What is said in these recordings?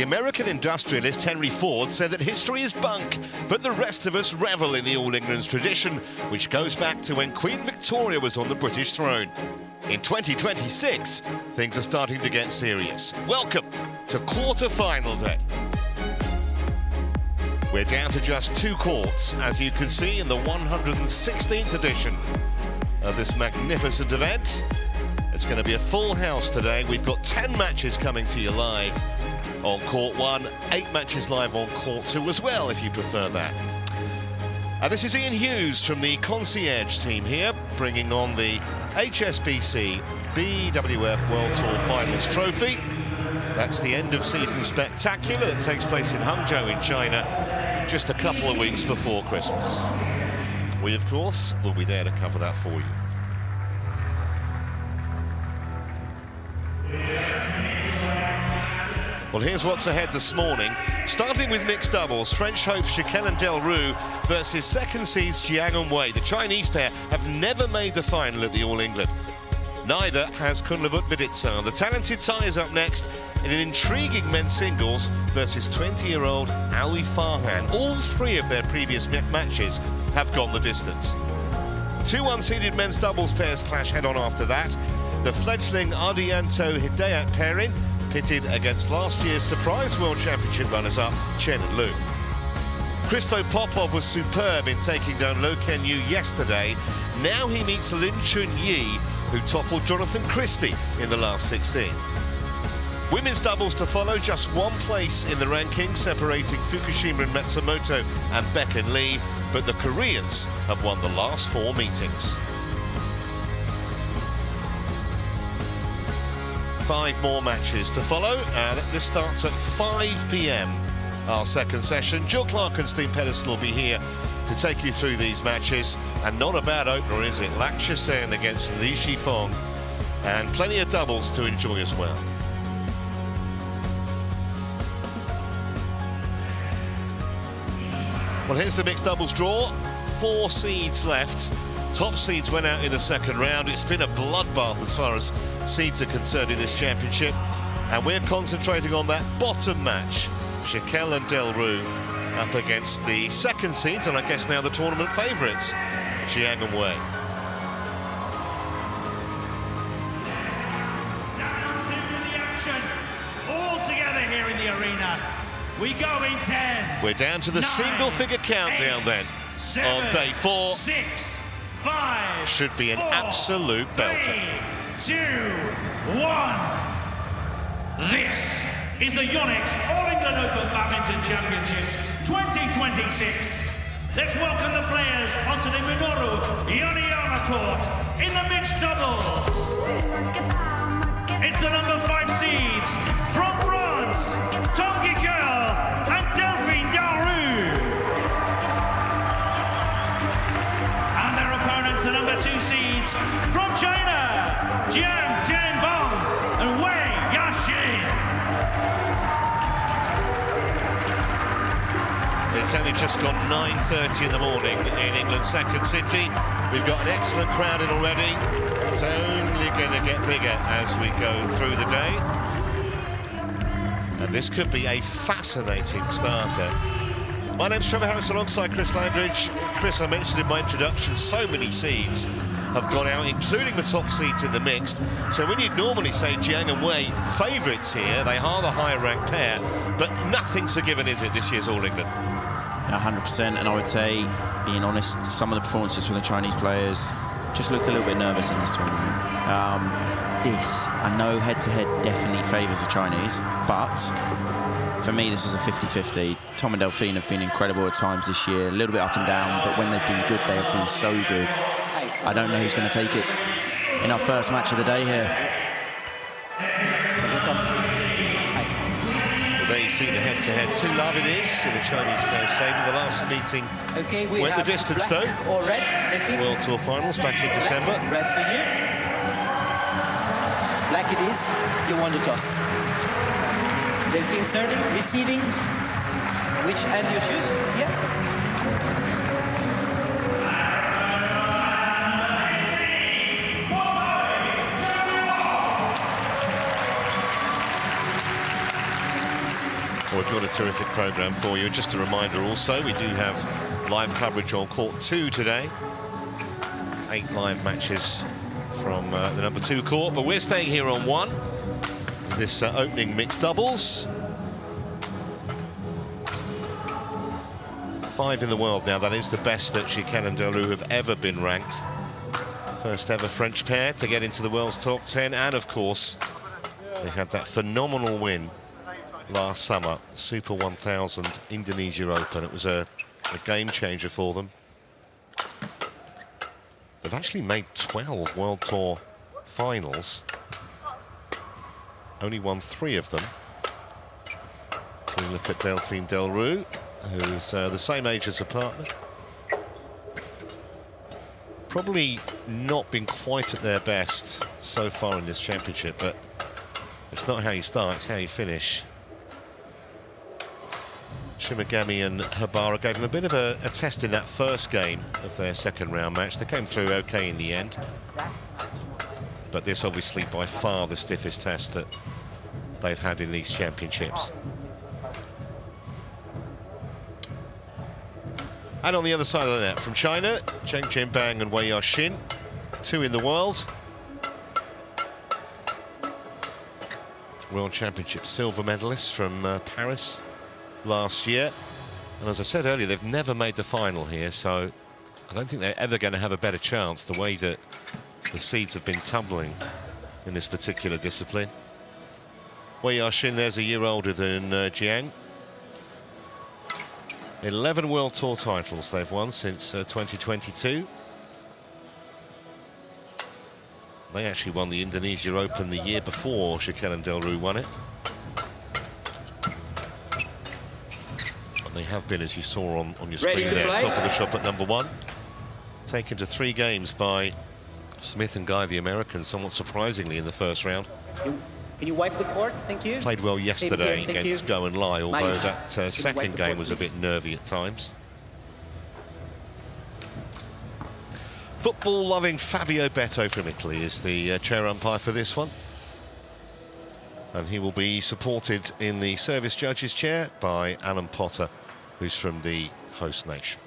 American industrialist Henry Ford said that history is bunk, but the rest of us revel in the All England's tradition, which goes back to when Queen Victoria was on the British throne. In 2026, things are starting to get serious. Welcome to quarter-final day. We're down to just 2 courts, as you can see in the 116th edition of this magnificent event. It's going to be a full house today. We've got 10 matches coming to you live on court 1, 8 matches live on court 2 as well, if you prefer that. This is Ian Hughes from the Concierge team here, bringing on the HSBC BWF World Tour Finals trophy. That's the end of season spectacular that takes place in Hangzhou in China just a couple of weeks before Christmas. We, of course, will be there to cover that for you. Well, here's what's ahead this morning. Starting with mixed doubles, French hopes Gicquel and Delrue versus second seeds Jiang and Wei. The Chinese pair have never made the final at the All England. Neither has Kunlavut-Viditsa. The talented tie is up next in an intriguing men's singles versus 20-year-old Ali Farhan. All 3 of their previous matches have gone the distance. 2 unseeded men's doubles pairs clash head-on after that. The fledgling Ardianto Hidayat pairing pitted against last year's surprise World Championship runners-up Chen and Lu. Christo Popov was superb in taking down Lo Ken-yu yesterday. Now he meets Lin Chun-yi, who toppled Jonathan Christie in the last 16. Women's doubles to follow, just 1 place in the rankings, separating Fukushima and Matsumoto and Beck and Lee, but the Koreans have won the last 4 meetings. 5 more matches to follow. This starts at 5 p.m. our second session. Jill Clark and Steve Pedersen will be here to take you through these matches, and not a bad opener, is it? Lakshya Sen against Li Shifeng, and plenty of doubles to enjoy as well. Well, here's the mixed doubles draw. 4 seeds left. Top seeds went out in the second round. It's been a bloodbath as far as seeds are concerned in this championship, and we're concentrating on that bottom match. Gicquel and Delrue up against the second seeds, and I guess now the tournament favourites, Jiang and Wei. Down to the action, all together here in the arena. We go in 10. We're down to the 9, single-figure countdown 8, then 7, on day 4. 6, 5. Should be an 4, absolute belter. 3, 2, 1. This is the YONEX All England Open Badminton Championships 2026. Let's welcome the players onto the Minoru Yoneyama court in the mixed doubles. It's the number 5 seeds from France, Gicquel and Delrue. And their opponents, the number 2 seeds from China, Jiang and Wei Yashin. It's only just gone 9:30 in the morning in England's second city. We've got an excellent crowd in already. It's only going to get bigger as we go through the day. And this could be a fascinating starter. My name's Trevor Harris alongside Chris Landridge. Chris, I mentioned in my introduction, so many seeds have gone out, including the top seeds in the mixed. So when you'd normally say Jiang and Wei favourites here, they are the higher ranked pair, but nothing's a given, is it, this year's All England? 100%, and I would say, being honest, some of the performances from the Chinese players just looked a little bit nervous in this tournament. I know head-to-head definitely favours the Chinese, but for me, this is a 50-50. Tom and Delphine have been incredible at times this year, a little bit up and down, but when they've been good, they have been so good. I don't know who's going to take it in our first match of the day here. There you see the head-to-head. 2 love it is in the Chinese players' favour. The last meeting went the distance, though. Or red, Delphine. World Tour Finals back in December. Red for you. Black it is. You won the toss. Delphine serving, receiving. Which hand do you choose? Yeah. Well, we've got a terrific programme for you. And just a reminder also, we do have live coverage on court 2 today. 8 live matches from the number 2 court, but we're staying here on 1. This opening mixed doubles. 5 in the world now. That is the best that Gicquel and Delrue have ever been ranked. First ever French pair to get into the world's top 10, and of course they had that phenomenal win last summer, Super 1000 Indonesia Open. It was a game changer for them. They've actually made 12 World Tour finals. Only won 3 of them. So we look at Delrue, who's the same age as her partner. Probably not been quite at their best so far in this championship, but it's not how you start, it's how you finish. Shimagami and Habara gave them a bit of a test in that first game of their second round match. They came through okay in the end. But this obviously by far the stiffest test that they've had in these championships. And on the other side of the net, from China, Zheng Jianbang and Wei Yaxin, 2 in the world. World Championship silver medalists from Paris last year. And as I said earlier, they've never made the final here, so I don't think they're ever going to have a better chance the way that the seeds have been tumbling in this particular discipline. Wei Yaxin, there's a year older than Jiang. 11 World Tour titles they've won since 2022. They actually won the Indonesia Open the year before Gicquel and Delrue won it. And they have been, as you saw on your screen there, top of the shop at number 1. Taken to 3 games by Smith and Guy, the American, somewhat surprisingly in the first round. Can you wipe the court? Thank you. Played well yesterday against Go and Lie, although that second game was a bit please? nervy at times. Football-loving Fabio Betto from Italy is the chair umpire for this one. And he will be supported in the service judges chair by Alan Potter, who's from the host nation.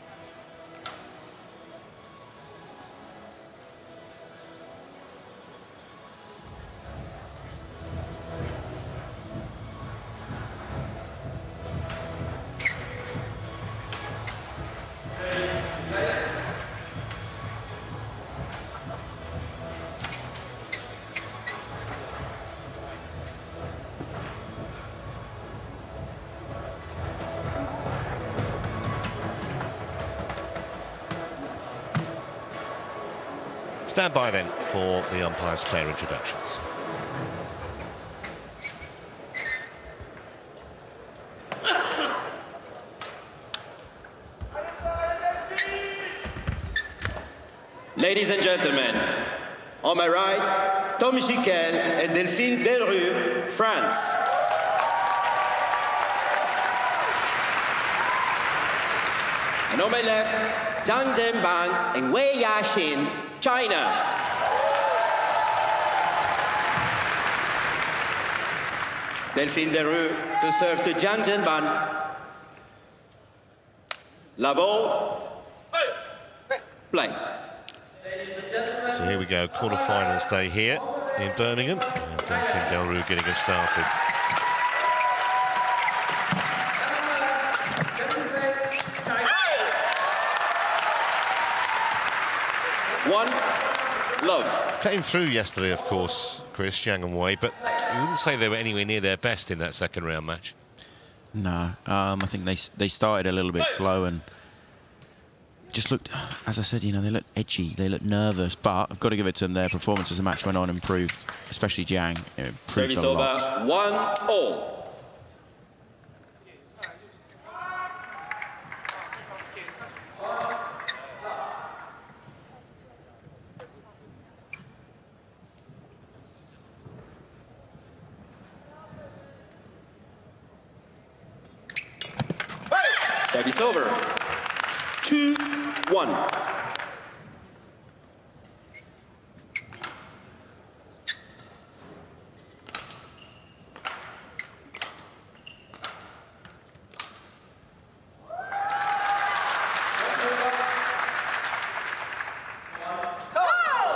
Stand by then for the umpire's player introductions. Ladies and gentlemen, on my right, Tom Gicquel and Delphine Delrue, France. And on my left, Zheng Jianbang and Wei Yaxin, China. Delphine Delrue to serve to Zheng Jianbang. Lavo, play. So here we go, quarterfinals day here in Birmingham. And Delphine Delrue getting us started. One, love. Came through yesterday, of course, Chris, Jiang and Wei, but you wouldn't say they were anywhere near their best in that second round match. No, I think they started a little bit slow and just looked, as I said, you know, they looked edgy, they looked nervous, but I've got to give it to them. Their performance as the match went on improved, especially Jiang. It improved Service a lot. over, 1-all. Service over. 2-1.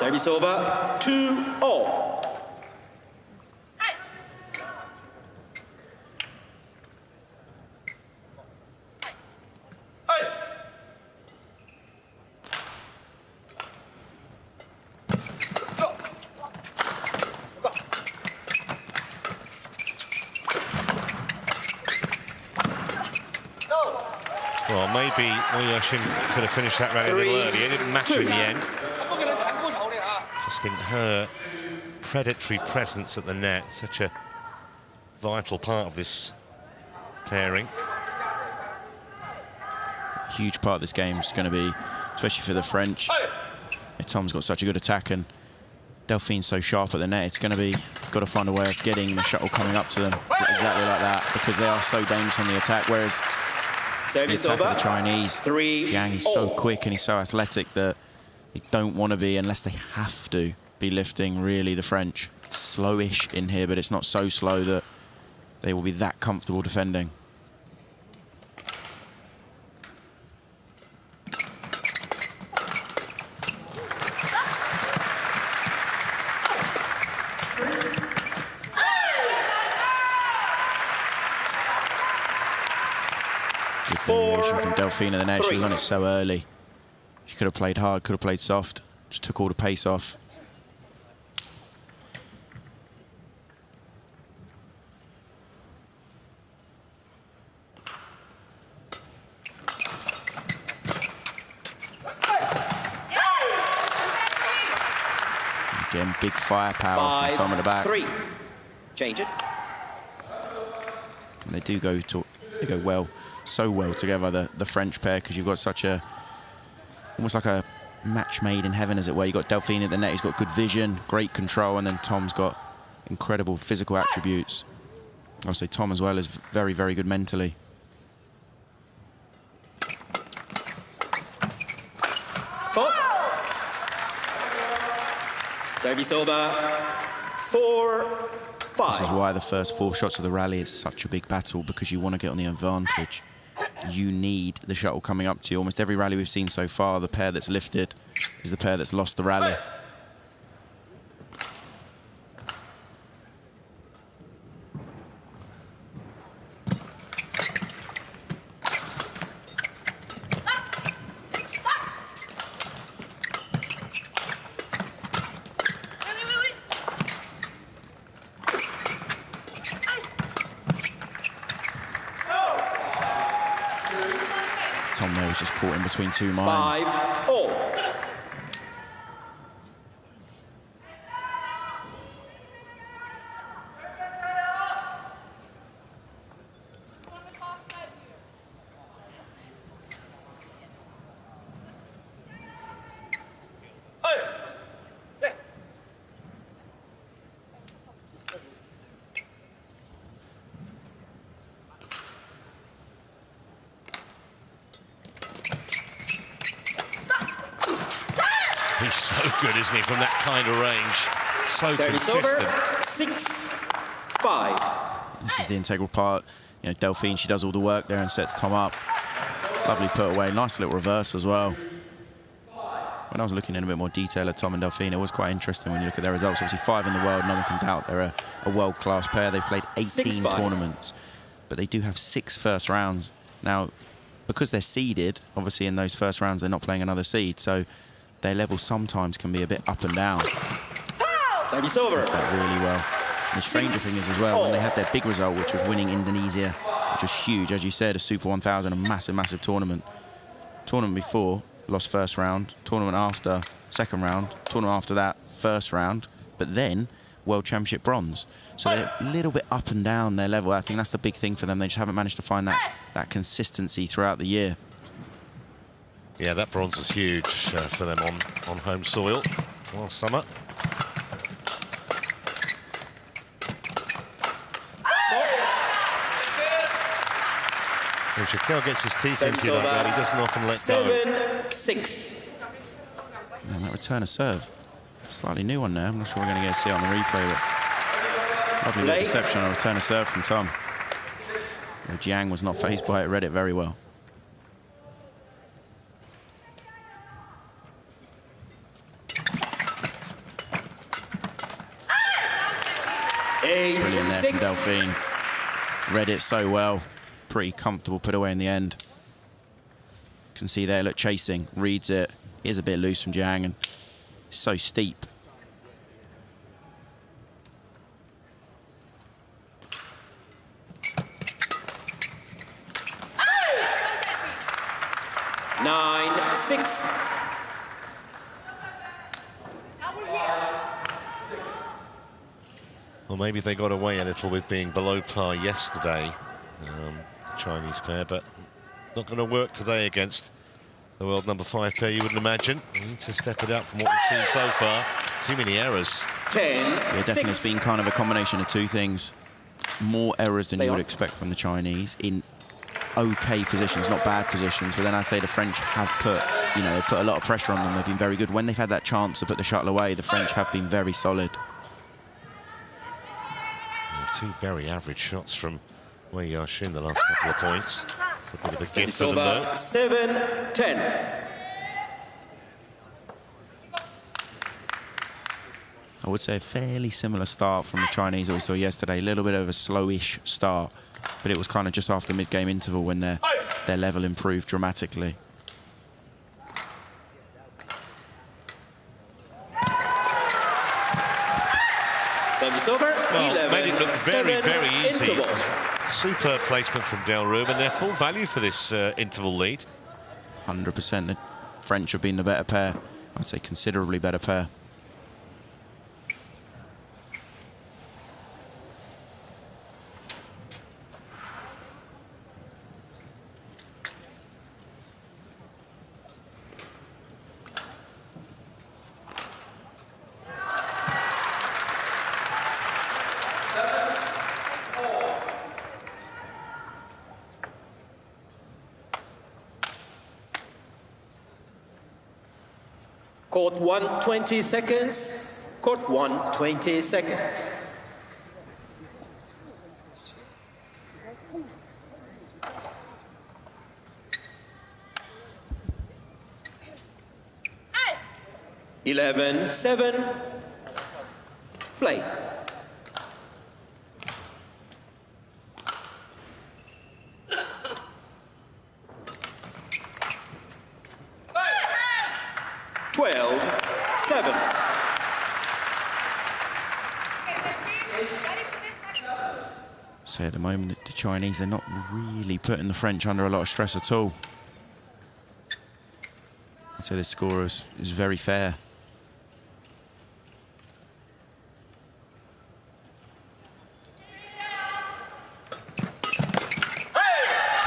Service over, 2-all. Well, maybe Yoshin could have finished that rally a little earlier. It didn't matter in the end. Just think her predatory presence at the net, such a vital part of this pairing. A huge part of this game is going to be, especially for the French. Tom's got such a good attack and Delphine's so sharp at the net. It's going to be, got to find a way of getting the shuttle coming up to them exactly like that, because they are so dangerous on the attack. Whereas Service the attack over, of the Chinese, 3-all. Jiang is so quick and he's so athletic that they don't want to be, unless they have to, be lifting really the French. It's slowish in here, but it's not so slow that they will be that comfortable defending. From Delphine in the net, she was on it so early. She could have played hard, could have played soft. Just took all the pace off. Again, big firepower from Tom at the back. 5-3. Change it. And they do go well. So well together, the French pair, because you've got such a, almost like a match made in heaven, as it were. You've got Delphine at the net, who's got good vision, great control, and then Tom's got incredible physical attributes. I'll say Tom as well is very, very good mentally. Four. Service over, 4-5. This is why the first 4 shots of the rally is such a big battle, because you want to get on the advantage. You need the shuttle coming up to you. Almost every rally we've seen so far, the pair that's lifted is the pair that's lost the rally. Tom there was just caught in between two minds. 5-all. He's so good, isn't he, from that kind of range? So Service consistent. over, 6-5. This is the integral part. You know, Delphine, she does all the work there and sets Tom up. Lovely put away, nice little reverse as well. When I was looking in a bit more detail at Tom and Delphine, it was quite interesting when you look at their results. Obviously 5 in the world, no one can doubt they're a world-class pair. They've played 18 tournaments, but they do have 6 first rounds. Now, because they're seeded, obviously in those first rounds, they're not playing another seed, so their level sometimes can be a bit up and down. Service over. That really well. And the stranger thing is as well, when they had their big result, which was winning Indonesia, which was huge, as you said, a Super 1000, a massive, massive tournament. Tournament before, lost first round. Tournament after, second round. Tournament after that, first round. But then, World Championship bronze. So they're a little bit up and down their level. I think that's the big thing for them. They just haven't managed to find that consistency throughout the year. Yeah, that bronze was huge for them on home soil last summer. When Gicquel gets his teeth into like that, he doesn't often let go. 7-6. And that return of serve, slightly new one there. I'm not sure we're going to get to see it on the replay, but lovely little reception on a return of serve from Tom. Jiang was not fazed by it, read it very well. Delphine. Read it so well. Pretty comfortable put away in the end. Can see there, look, chasing, reads it. Here's a bit loose from Jiang, and it's so steep. Nine, 6. Well, maybe they got away a little with being below par yesterday, the Chinese pair, but not going to work today against the world number 5 pair, you wouldn't imagine. They need to step it up from what we've seen so far. Too many errors. 10, Yeah, definitely it's 6. been kind of a combination of two things. More errors than you would expect from the Chinese in okay positions, not bad positions, but then I'd say the French have put, you know, they've put a lot of pressure on them. They've been very good. When they've had that chance to put the shuttle away, the French have been very solid. Two very average shots from Wei Yaxin the last couple of points. It's a bit of a gift for them, though. 7-10. I would say a fairly similar start from the Chinese that we saw yesterday. A little bit of a slowish start, but it was kind of just after mid-game interval when their level improved dramatically. Service over. Well, 11, made it look very, 7 very easy. interval. Superb placement from Delrue, and they're full value for this interval lead. 100%. The French have been the better pair. I'd say considerably better pair. Court 1, 20 seconds. Court 1, 20 seconds. Hey. 11-7. Play. So at the moment, the Chinese, they're not really putting the French under a lot of stress at all. So this score is very fair.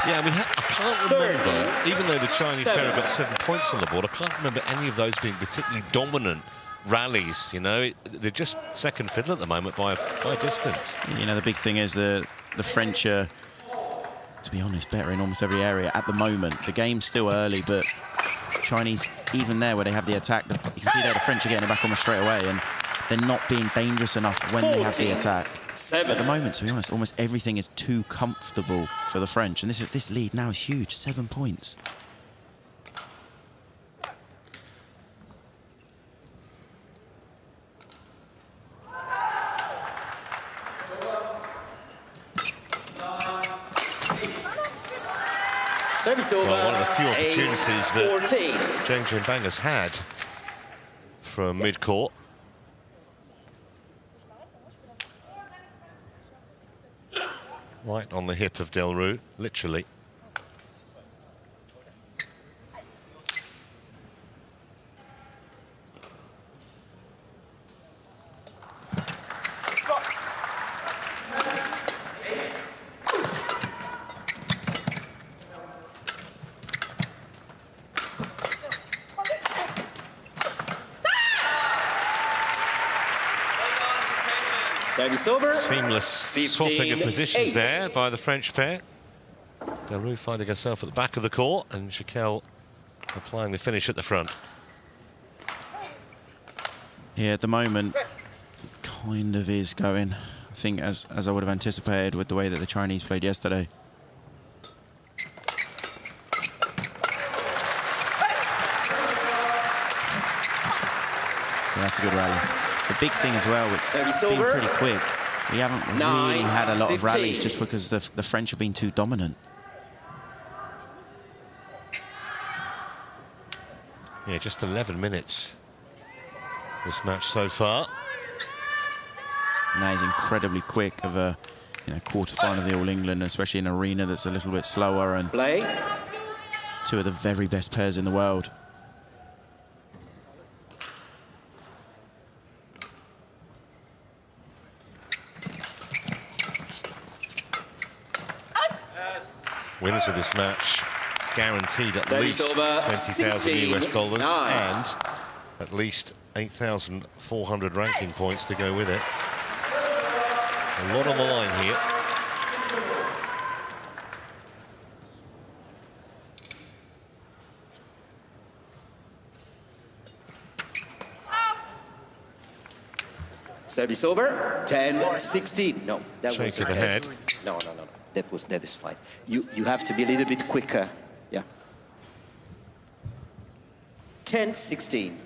Yeah, I can't remember, even though the Chinese pair have got 7 points on the board, I can't remember any of those being particularly dominant rallies, you know. They're just second fiddle at the moment by a distance. You know, the big thing is the French are, to be honest, better in almost every area at the moment. The game's still early, but Chinese, even there where they have the attack, you can see there the French are getting it back almost straight away, and they're not being dangerous enough when they have the attack. At the moment, to be honest, almost everything is too comfortable for the French, and this lead now is huge, 7 points. Service over. Well, one of the few opportunities that 14. Jiang has had from mid-court. Right on the hip of Delrue, literally. Service over. Seamless swapping of 15-8. positions there by the French pair. Delrue finding herself at the back of the court, and Gicquel applying the finish at the front. Yeah, at the moment, kind of is going, I think, as I would have anticipated with the way that the Chinese played yesterday. Yeah, that's a good rally. The big thing as well, it's been pretty quick. We haven't really had a lot of rallies just because the French have been too dominant. Yeah, just 11 minutes this match so far. And that is incredibly quick of a quarter-final of the All England, especially in an arena that's a little bit slower, and two of the very best pairs in the world. Winners of this match guaranteed at least $20,000 US and at least 8,400 ranking points to go with it. A lot on the line here. Service over, 10-16. No, that Shake was of the head. No. That is fine. You have to be a little bit quicker. Yeah. 10-16.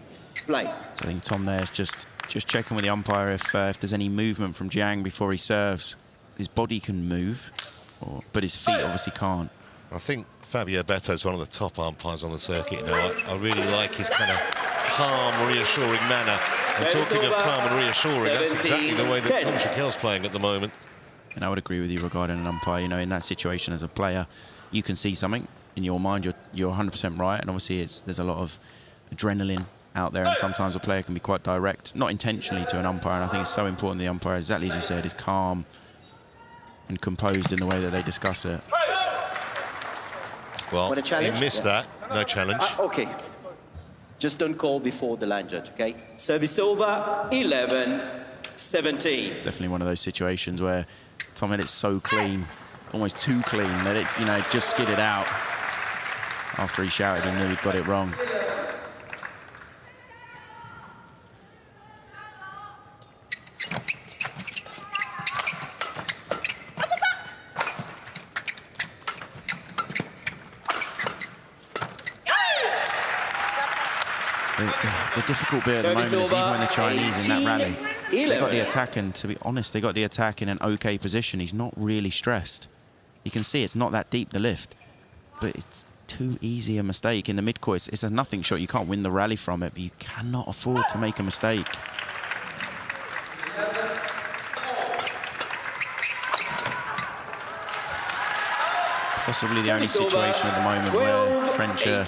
Play. I think Tom there's just checking with the umpire if there's any movement from Jiang before he serves. His body can move, but his feet obviously can't. I think Fabio Beto is one of the top umpires on the circuit. You know, I really like his kind of calm, reassuring manner. And talking of calm and reassuring, that's exactly the way that Tom Gicquel's playing at the moment. And I would agree with you regarding an umpire. You know, in that situation as a player, you can see something in your mind. You're 100% right, and obviously there's a lot of adrenaline out there, and sometimes a player can be quite direct, not intentionally, to an umpire. And I think it's so important the umpire, exactly as you said, is calm and composed in the way that they discuss it. Well, he missed that. No challenge. Okay. Just don't call before the line judge, okay? Service over, 11-17. Definitely one of those situations where Tom had it so clean, almost too clean, that it, just skidded out. After he shouted, he knew he'd got it wrong. The difficult bit at the moment is even when the Chinese in that rally, they got the attack, and to be honest, they got the attack in an okay position. He's not really stressed. You can see it's not that deep, the lift, but it's too easy a mistake in the mid-court. It's a nothing shot. You can't win the rally from it, but you cannot afford to make a mistake. Possibly the only situation at the moment where French are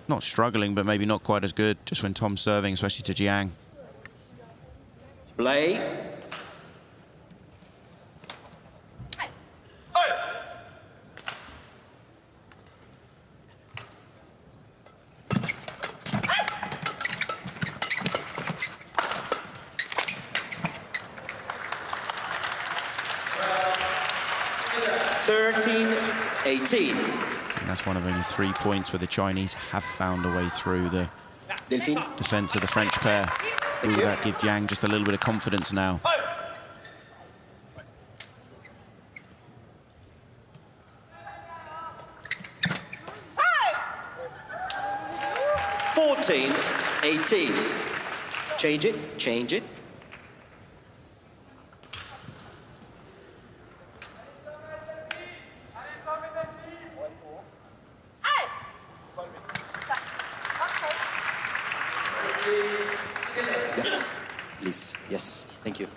not struggling, but maybe not quite as good, just when Tom's serving, especially to Jiang. Play. And that's one of only 3 points where the Chinese have found a way through the defense of the French pair. Will that give Jiang just a little bit of confidence now? Hey! 14-18. Change it. Please, yes, thank you.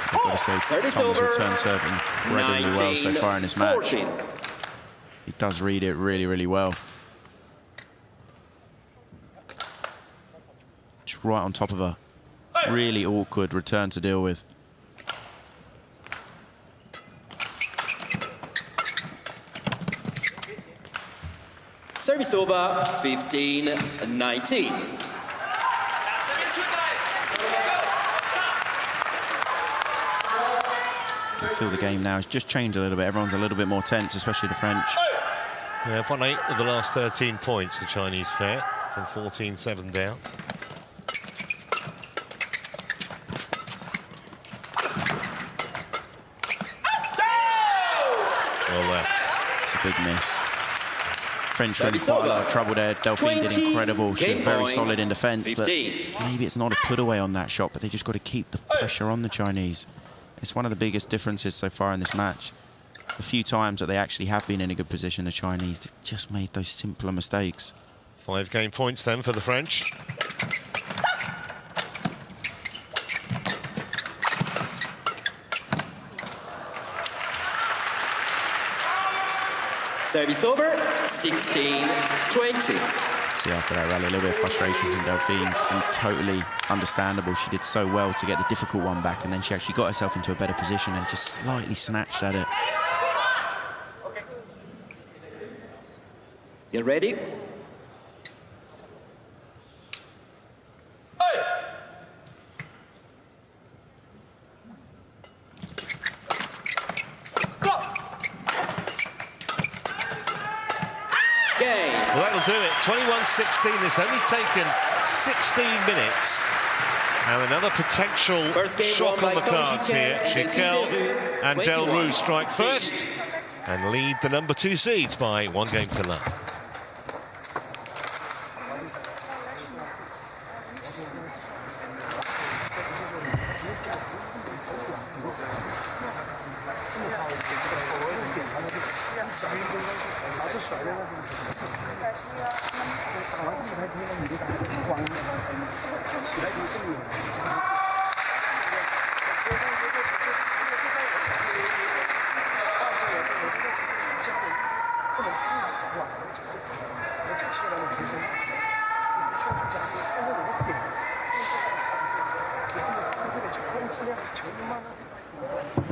I've got to say, Tom's return serve incredibly well so far in this match. He does read it really, really well. Just right on top of her. Really awkward return to deal with. Service over, 15-19. You can feel the game now. It's just changed a little bit. Everyone's a little bit more tense, especially the French. Yeah, they've won 8 of the last 13 points, the Chinese pair, from 14-7 down. well left. It's a big miss. French went quite a lot of trouble there. Delphine did incredible. She was very solid in defence, but maybe it's not a put away on that shot, but they just got to keep the pressure on the Chinese. It's one of the biggest differences so far in this match. The few times that they actually have been in a good position, the Chinese just made those simpler mistakes. 5 game points then for the French. Service over, 16-20. See, after that rally, a little bit of frustration from Delphine, and totally understandable. She did so well to get the difficult one back, and then she actually got herself into a better position and just slightly snatched at it. You ready? Well, that'll do it. 21-16. It's only taken 16 minutes. And another potential shock on the cards here. Gicquel and Delrue strike first and lead the number 2 seeds by 1 game to none.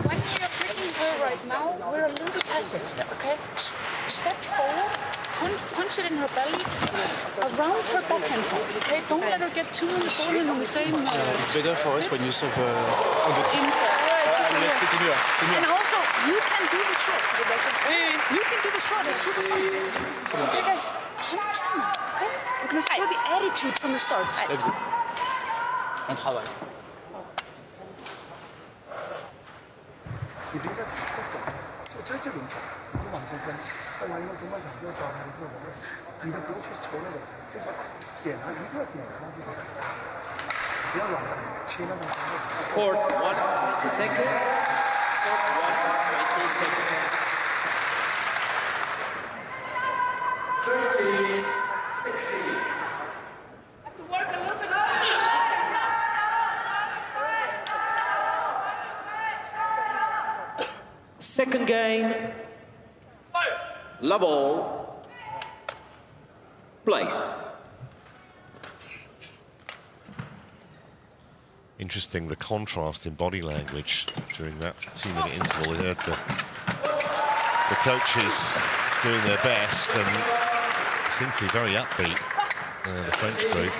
When we are flicking her right now, we're a little bit passive, okay? Step forward, punch it in her belly, around her backhand side, okay? Don't let her get too in the forehand on the same... It's better for us when you serve on the team. And also, you can do the shot. You can do the shot, it's super fun. Okay, guys, 100%, okay? We're gonna show the attitude from the start. Let's go. On travaille. Court 1, 20 seconds. Court 1, 20 seconds. 30, 60. Have to work a little bit Second game. Level. Play. Interesting, the contrast in body language during that 2-minute interval. We heard the coaches doing their best and seemed to be very upbeat, the French group.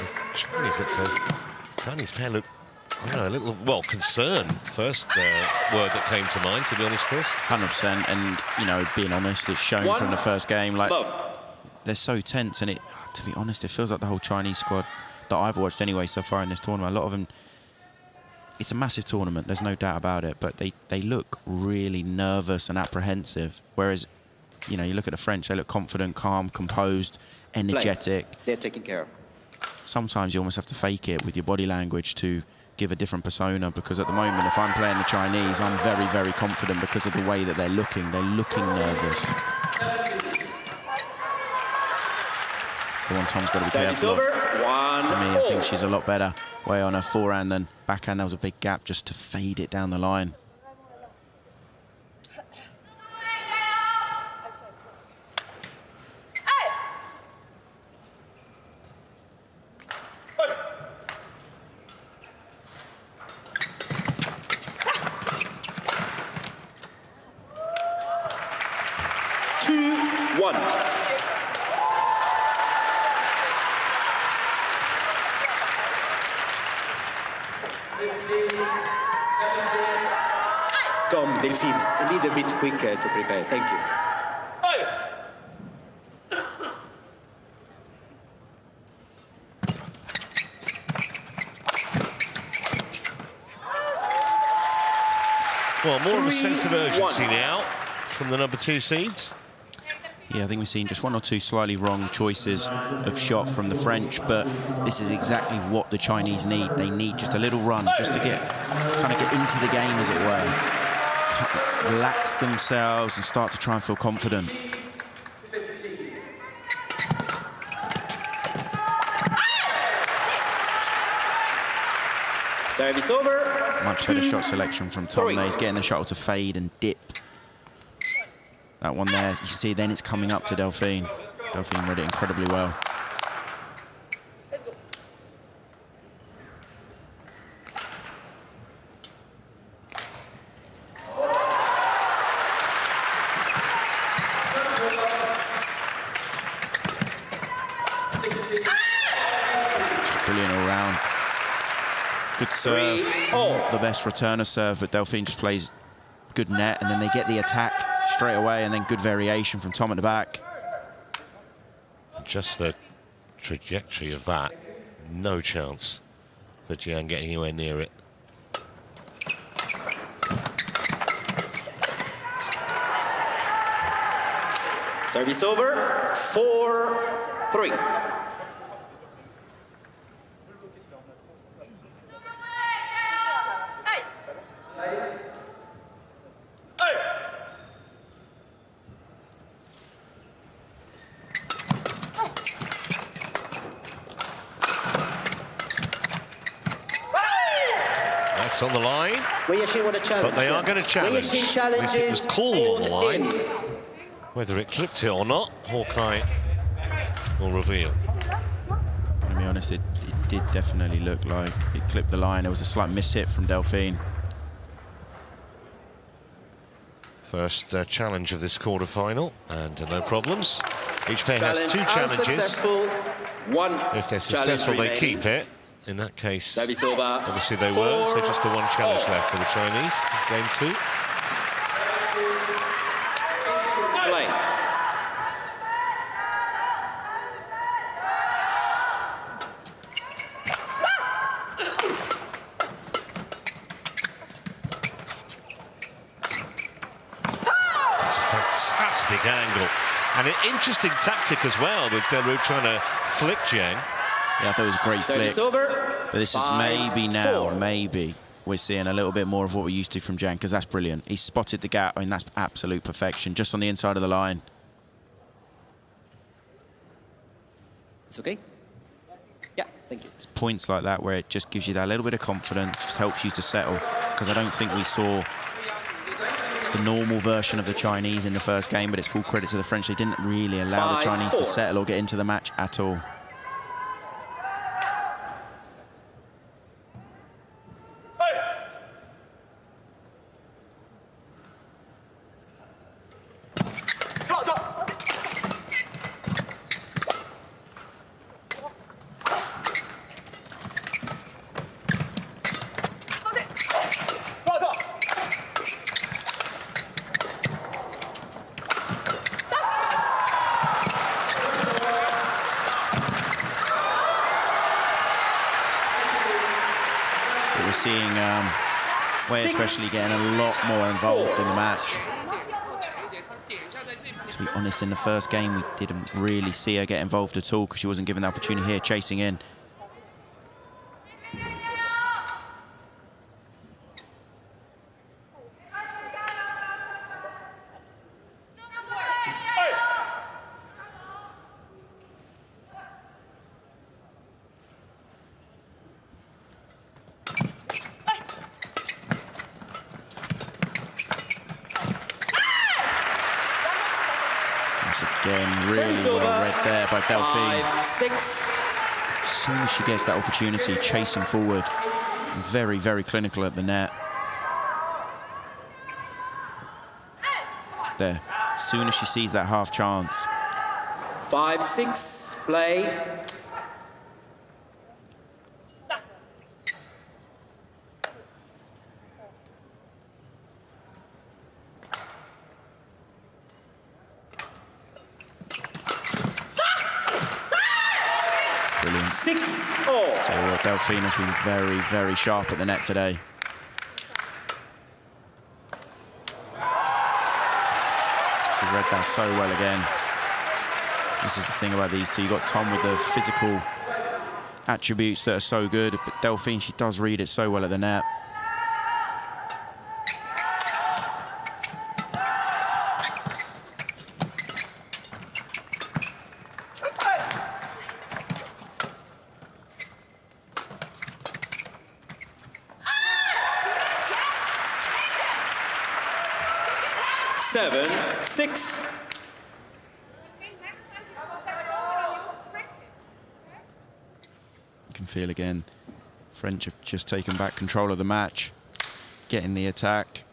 Chinese pair looked, you know, a little, well, concerned. First word that came to mind, to be honest, Chris. 100%, and, you know, being honest, it's shown from the first game, like, they're so tense, and it, to be honest, it feels like the whole Chinese squad that I've watched anyway so far in this tournament, a lot of them, it's a massive tournament, there's no doubt about it, but they look really nervous and apprehensive, whereas, you know, you look at the French, they look confident, calm, composed, energetic. They're taken care of. Sometimes you almost have to fake it with your body language to give a different persona, because at the moment, if I'm playing the Chinese, I'm very, very confident because of the way that they're looking nervous. It's the one Tom's got to be careful of. For me, I think she's a lot better way on her forehand than backhand. There was a big gap just to fade it down the line. Tom, Delphine, a little bit quicker to prepare. Thank you. Well, more of a sense of urgency now from the #2 seeds. Yeah, I think we've seen just one or two slightly wrong choices of shot from the French, but this is exactly what the Chinese need. They need just a little run, just to get into the game, as it were. Relax themselves and start to try and feel confident. Service over. Much better shot selection from Tom there. He's getting the shuttle to fade and dip. That one there, you can see then it's coming up to Delphine. Delphine read it incredibly well. Brilliant all round. Good serve. Not the best returner serve, but Delphine just plays good net, and then they get the attack straight away, and then good variation from Tom at the back. Just the trajectory of that, no chance for Jiang getting anywhere near it. Service over. 4-3. That's on the line, but they are going to challenge. At least it was called on the line. Whether it clipped it or not, Hawkeye will reveal. To be honest, it did definitely look like it clipped the line. It was a slight mishit from Delphine. First challenge of this quarter-final, and no problems. Each pair has 2 challenges. If they're successful, they keep it. In that case, obviously they were, so just the 1 challenge left for the Chinese. Game 2. Play. It's a fantastic angle. And an interesting tactic as well, with Delrue trying to flick Jiang. Yeah, I thought it was a great flick. But this is maybe now, maybe we're seeing a little bit more of what we're used to from Jiang, because that's brilliant. He spotted the gap. I mean, that's absolute perfection, just on the inside of the line. It's okay? Yeah, thank you. It's points like that where it just gives you that little bit of confidence, just helps you to settle, because I don't think we saw the normal version of the Chinese in the first game, but it's full credit to the French. They didn't really allow the Chinese to settle or get into the match at all. We're seeing Wei especially getting a lot more involved in the match. To be honest, in the first game, we didn't really see her get involved at all because she wasn't given the opportunity here, chasing in. Again, really well read there by Delphine. 5-6. As soon as she gets that opportunity, chasing forward, very, very clinical at the net. There, as soon as she sees that half chance. 5-6, play. Brilliant. 6-all. Tell you what, Delphine has been very, very sharp at the net today. read that so well again. This is the thing about these two. You got Tom with the physical attributes that are so good, but Delphine, she does read it so well at the net. Seven, 6. You can feel again, French have just taken back control of the match, getting the attack.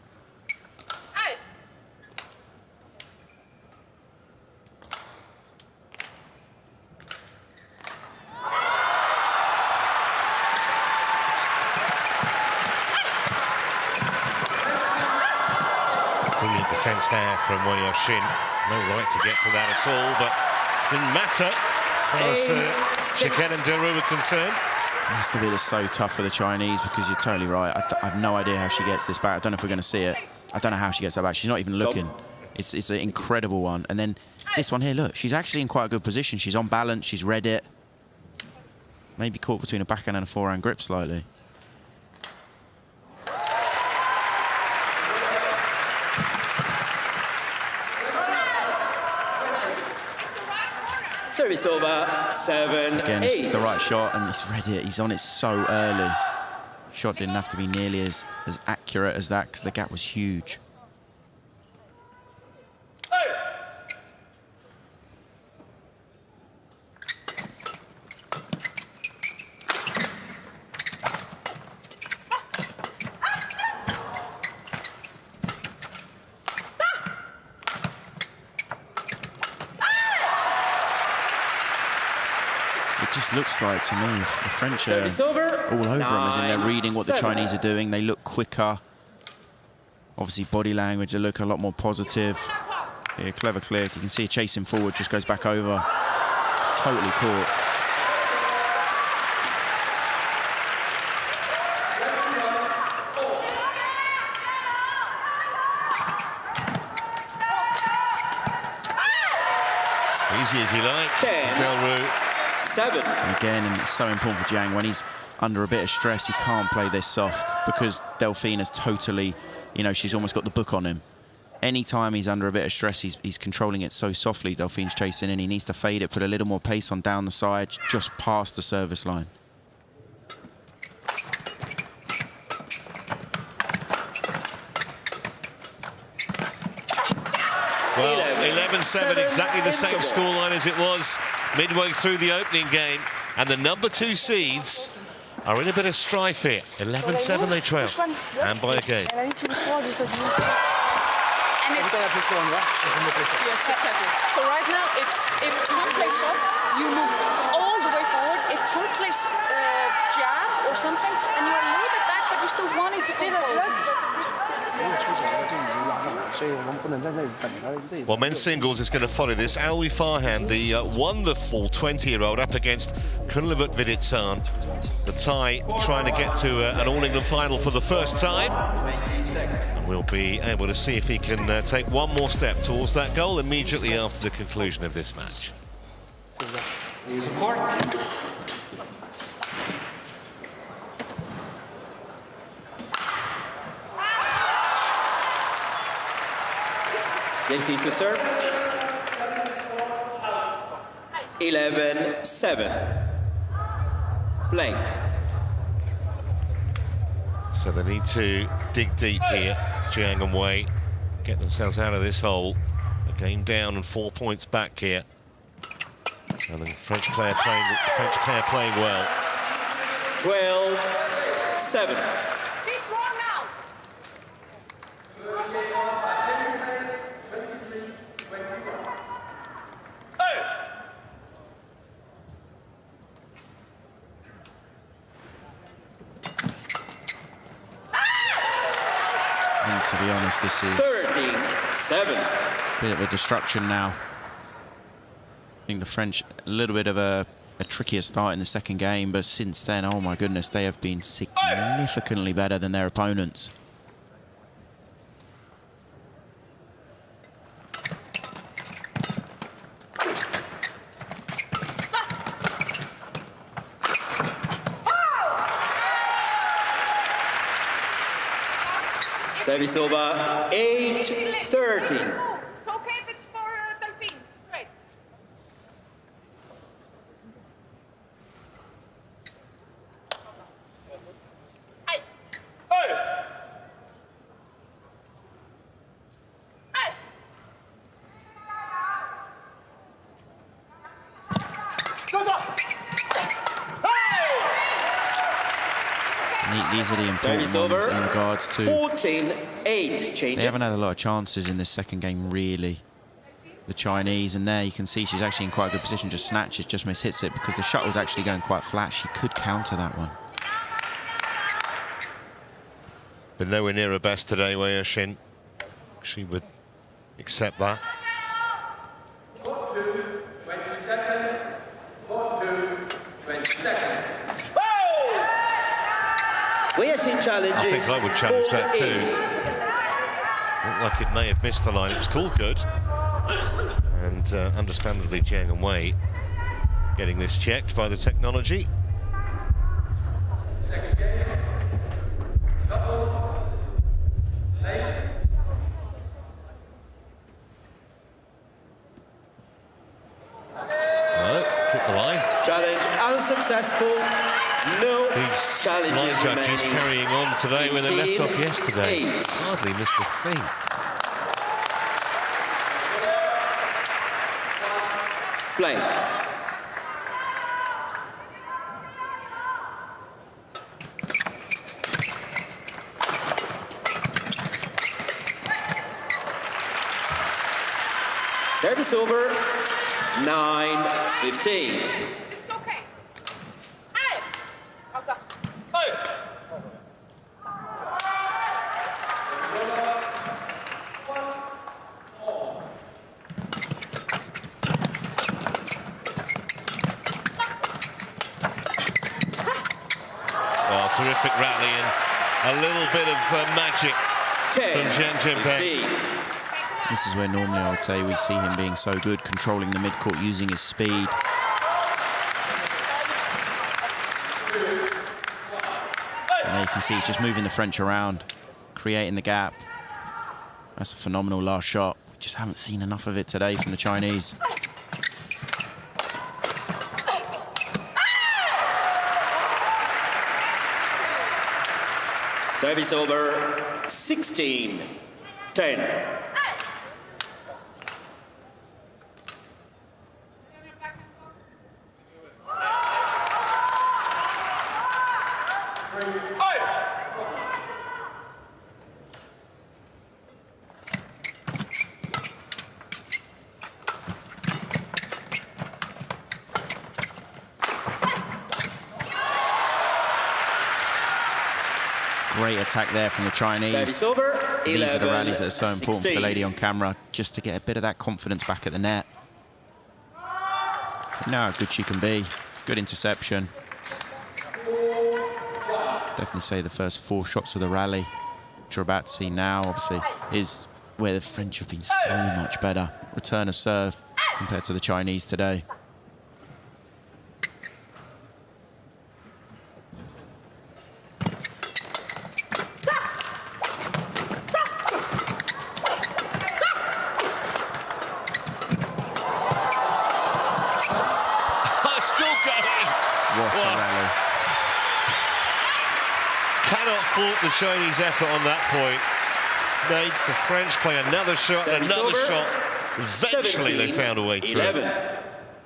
Brilliant defence there from Shin. No right to get to that at all, but didn't matter as Gicquel and Delrue were concerned. That's the bit that's so tough for the Chinese, because you're totally right. I have no idea how she gets this back. I don't know if we're going to see it. I don't know how she gets that back. She's not even looking. It's an incredible one. And then this one here, look, she's actually in quite a good position. She's on balance. She's read it. Maybe caught between a backhand and a forehand grip slightly. Service over, 7, Again, 8. it's the right shot, and he's read it. He's on it so early. Shot didn't have to be nearly as accurate as that, because the gap was huge. It just looks like, to me, the French are all over them, as in they're reading what the Chinese are doing. They look quicker. Obviously, body language, they look a lot more positive. Yeah, clever click. You can see chasing forward, just goes back over. Totally caught. Easy as you like. 10, Delrue. 7. And again, and it's so important for Jiang, when he's under a bit of stress, he can't play this soft, because Delphine has totally, you know, she's almost got the book on him. Anytime he's under a bit of stress, he's controlling it so softly. Delphine's chasing in. He needs to fade it, put a little more pace on down the side, just past the service line. Well, 11-7, exactly the same scoreline as it was midway through the opening game. And the number 2 seeds are in a bit of strife here. 11-7 they trail, and by a game. And it's yes, exactly. So right now, it's if Tom plays soft, you move all the way forward. If Tom plays Jiang or something, and you're a little bit back, but you're still wanting to go forward. Well, men's singles is going to follow this. Alwi Farhan, the wonderful 20-year-old, up against Kunlavut Viditsan. The Thai trying to get to an All-England final for the first time. And we'll be able to see if he can take one more step towards that goal immediately after the conclusion of this match. Delphine to serve. 11-7. Play. So they need to dig deep here, Jiang and Wei, get themselves out of this hole. A game down and 4 points back here. And the French player playing well. 12-7. And to be honest, this is 13-7. a bit of a destruction now. I think the French, a little bit of a trickier start in the second game, but since then, oh my goodness, they have been significantly better than their opponents. Service over, 8-13. It's okay if it's for Delphine. Straight. Hey. Hey. Hey. These are the important ones in regards to... 14-8 change. They haven't had a lot of chances in this second game, really. The Chinese, and there you can see she's actually in quite a good position, just snatches, just mishits it because the shuttle's actually going quite flat. She could counter that one. But nowhere near her best today, Wei Shin. She would accept that. 4-2, 20 seconds. 4-2, 20 seconds. Wei Shin challenges. I think I would challenge that too. Looked like it may have missed the line. It was called good. And understandably, Jiang and Wei getting this checked by the technology. Second game. Double. Lane. No, took the line. Challenge unsuccessful. No These challenges line judges remaining. carrying on today where they left off yesterday. 15-8. Hardly missed a thing. Play. Service over, 9-15. It's okay. Hey. Okay. Hey. Oh, terrific rally and a little bit of magic from Jiang Jinpeng. 10-15. This is where normally I would say we see him being so good, controlling the mid-court, using his speed. And there you can see he's just moving the French around, creating the gap. That's a phenomenal last shot. We just haven't seen enough of it today from the Chinese. Service over, 16-10. Great attack there from the Chinese. Service over, These are the rallies that are so important for the 16. lady on camera, just to get a bit of that confidence back at the net. You know how good she can be. Good interception. Definitely say the first 4 shots of the rally, which we're about to see now, obviously, is where the French have been so much better. Return of serve compared to the Chinese today. What a rally. Cannot fault the Chinese effort on that point. The French play another shot and Service another over. shot. Eventually they found a way through. 11.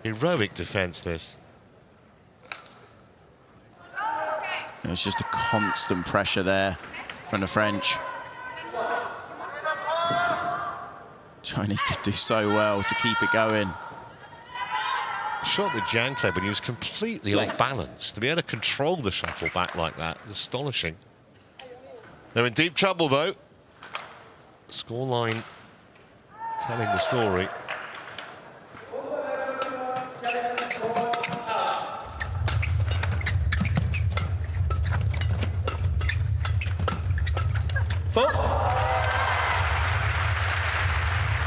Heroic defence, this. It was just a constant pressure there from the French. Chinese did do so well to keep it going. Shot the Jiang played, but he was completely off balance. To be able to control the shuttle back like that, astonishing. They're in deep trouble, though. Scoreline telling the story.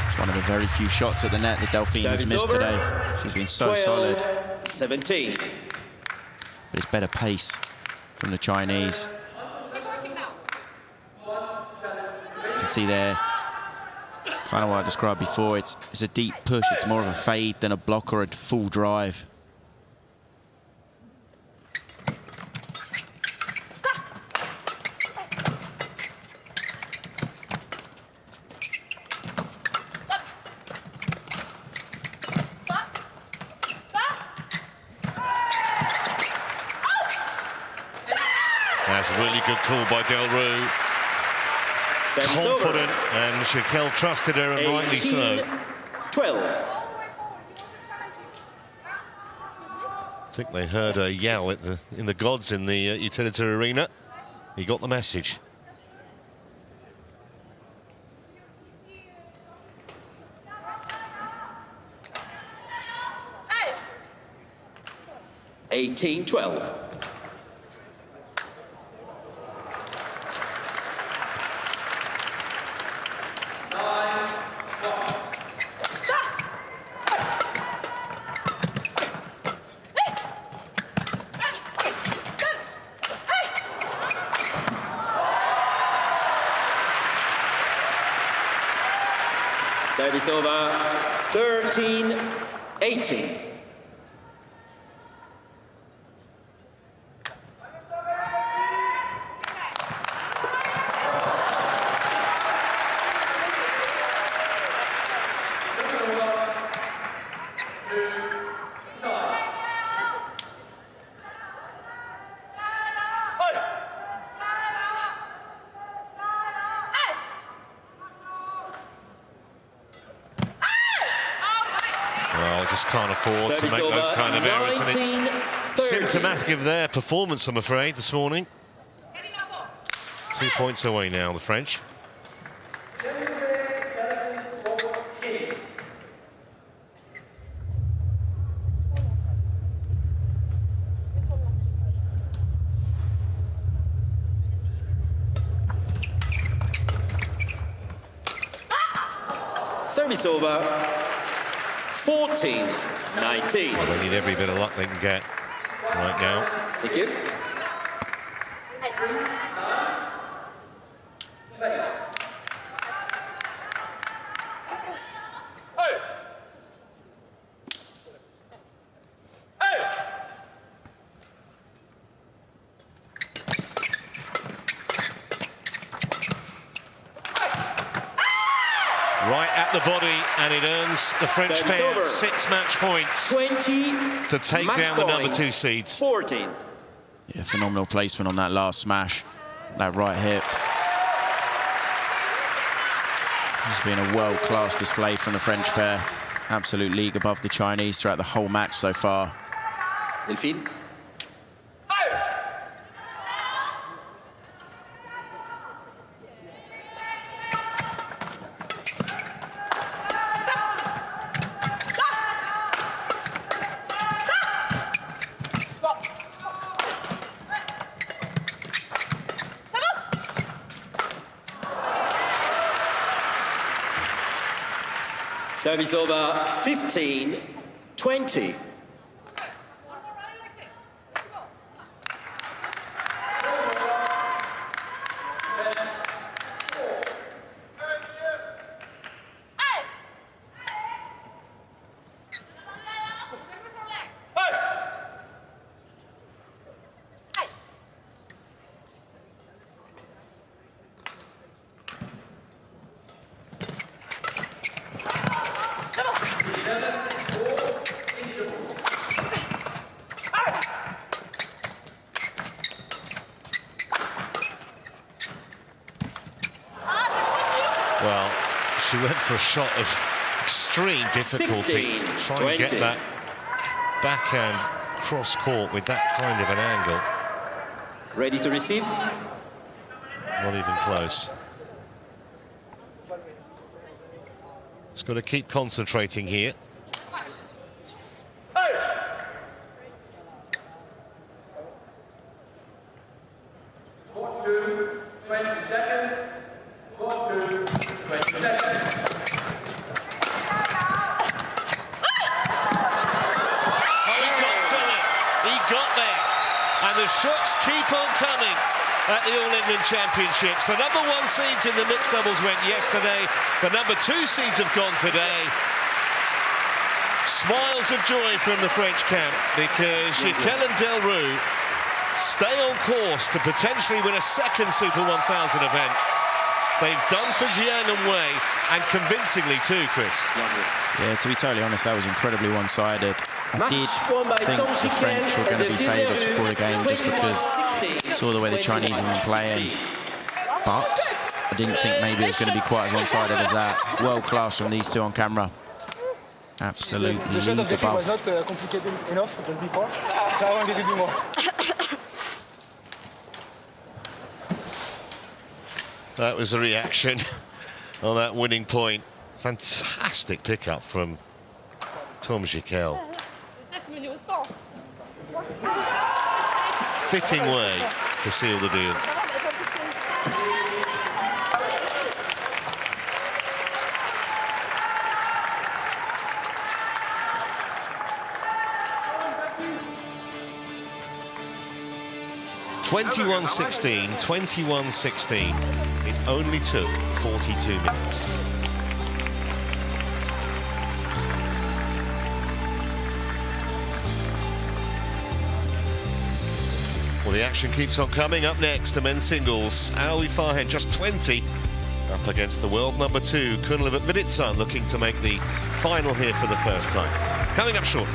It's one of the very few shots at the net that Delphine has Service missed over. today. She's been so solid. 17. But it's better pace from the Chinese. Keep working now. can see there, kind of what I described before, it's a deep push. It's more of a fade than a block or a full drive. That's a really good call by Delrue. Confident, and Gicquel trusted her, and rightly so. 12. I think they heard a yell in the gods in the Utilita arena. He got the message. Hey. 18-12. Service over, 13-18. Well, just can't afford to make those kind of errors, and it's symptomatic of their performance, I'm afraid, this morning. 2 points away now, the French. Service over, 14-19. Well, they need every bit of luck they can get right now. Thank you. Right at the body, and it earns the French pair 6 match points 20 to take down the number 2 seeds. 14. Yeah, phenomenal placement on that last smash, that right hip. This has been a world-class display from the French pair. Absolute league above the Chinese throughout the whole match so far. Delphine. Service over, 15-20. Well, she went for a shot of extreme difficulty. 16, Try and 20. get that backhand cross court with that kind of an angle. Ready to receive? Not even close. It's got to keep concentrating here. Court 2, 20 seconds. Court 2, 20 seconds. Oh, he got to it. He got there. And the shots keep on coming. at the All England Championships. The number 1 seeds in the mixed doubles went yesterday. The number 2 seeds have gone today. Smiles of joy from the French camp because Gicquel and Delrue stay on course to potentially win a second Super 1000 event. They've done for Jiang and Wei, and convincingly too, Chris. Yeah, to be totally honest, that was incredibly one-sided. I did think the French were going to be favourites before the game just because I saw the way the Chinese have been playing. But I didn't think maybe it was going to be quite as one-sided as that. World class from these two on camera. Absolutely The shot of the film was above. not complicated enough just before, so I wanted to do more. That was the reaction on that winning point. Fantastic pickup from Tom Gicquel. Fitting way to seal the deal. (21-16), 21-16. It only took 42 minutes. Well, the action keeps on coming. Up next, the men's singles. Ali Farhan, just 20, up against the world number 2, Utilita, looking to make the final here for the first time. Coming up shortly.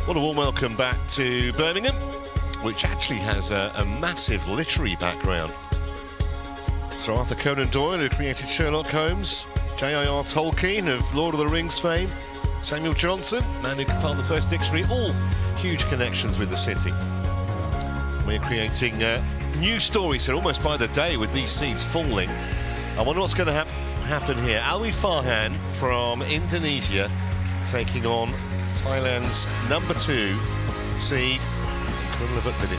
What a warm welcome back to Birmingham, which actually has a massive literary background. Sir Arthur Conan Doyle, who created Sherlock Holmes, J.R.R. Tolkien of Lord of the Rings fame, Samuel Johnson, man who compiled the first dictionary, all huge connections with the city. We're creating new stories here almost by the day with these seeds falling. I wonder what's going to happen here. Ali Farhan from Indonesia taking on Thailand's number 2 seed, Utilita.